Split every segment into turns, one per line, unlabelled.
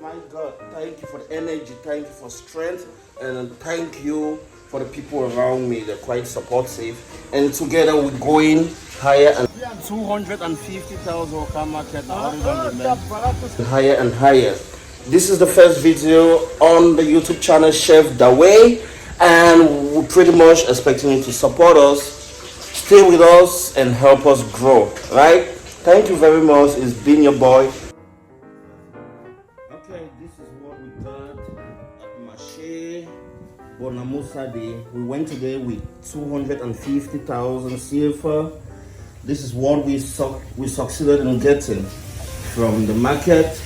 my God, thank you for the energy, thank you for strength, and thank you for the people around me. They're quite supportive, and together we're going higher and 250,000 market higher and higher. This is the first video on the YouTube channel Chef Dawei, and we're pretty much expecting you to support us, stay with us, and help us grow. Right? Thank you very much. It's been your boy. Okay, this is what we got at Marché de Bonamussadi. We went today with 250,000 CFA. This is what we succeeded in getting from the market.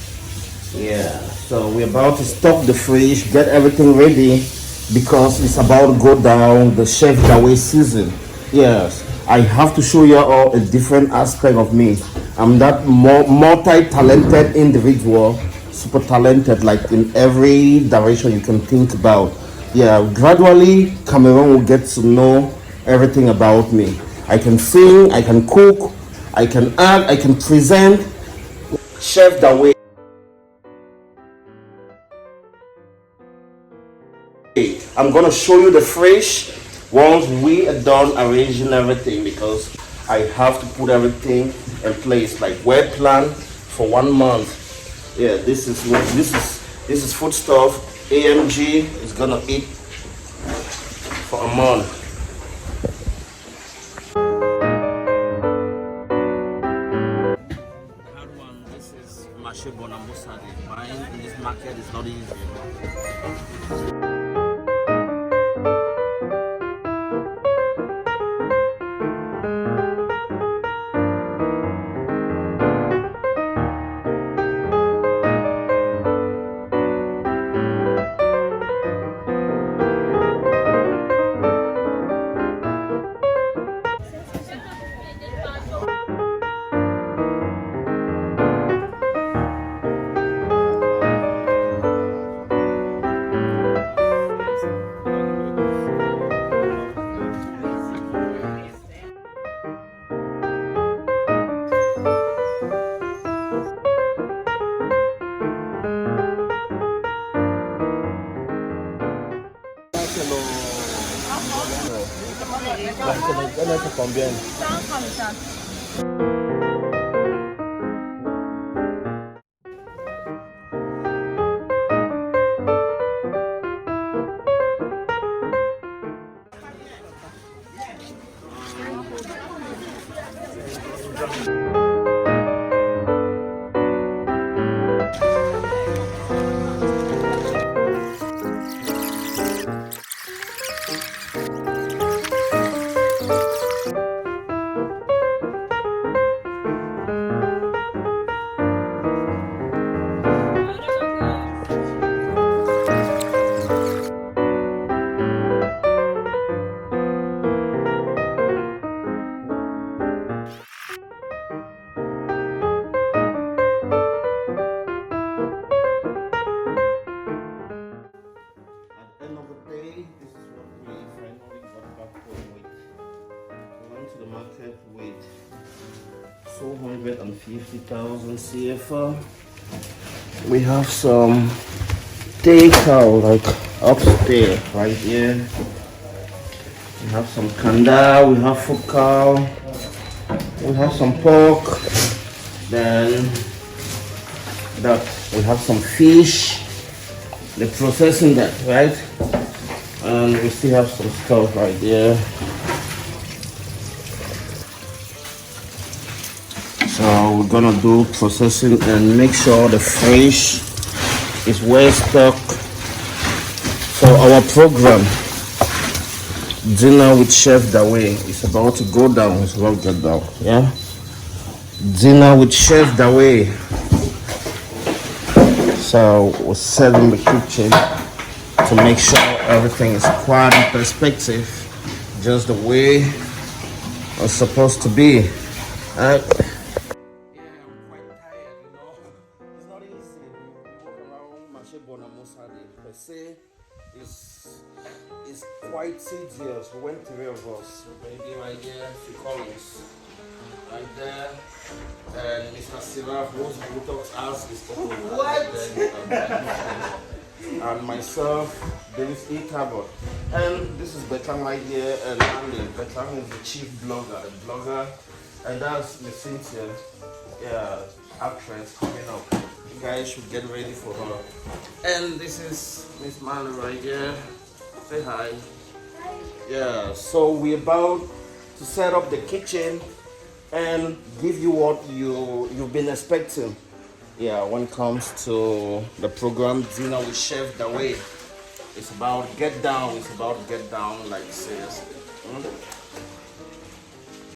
Yeah, so we're about to stock the fridge, get everything ready, because it's about to go down the Chef Dawei season. Yes, I have to show you all a different aspect of me. I'm that multi-talented individual, super talented, like in every direction you can think about. Yeah, gradually Cameroon will get to know everything about me. I can sing, I can cook, I can act, I can present. Chef Dawei. I'm gonna show you the fridge once we are done arranging everything, because I have to put everything in place, like well plan for 1 month. Yeah, this is food stuff. AMG is gonna eat for a month. This is Marché de Bonamussadi. Buying in this market is not easy. Combien? With 250,000 CFA. We have some takeout like upstairs right here. We have some Qingdao, we have cow, we have some pork, then that we have some fish. They're processing that, right? And we still have some stuff right there. So we're gonna do processing and make sure the fridge is well stocked for our program. Dinner with Chef Dawei is about to go down. It's about to get down. Yeah. Dinner with Chef Dawei. So we're setting the kitchen to make sure everything is quite in perspective, just the way it's supposed to be. It's quite tedious. We went 3 of us, maybe right here, 3 colleagues. right there. And Mr. Siraf, who's Botox ass is open.
What?
And myself, Davis E Tabot. And this is Betang right here, and Andy. Betang is the chief blogger, the blogger. And that's Miss Cynthia, yeah, actress coming up. You guys should get ready for her. And this is Miss Marley right here. Say hi.
Hi.
Yeah, so we're about to set up the kitchen and give you what you've been expecting. Yeah, when it comes to the program Dinner with Chef Dawei. It's about get down, like seriously.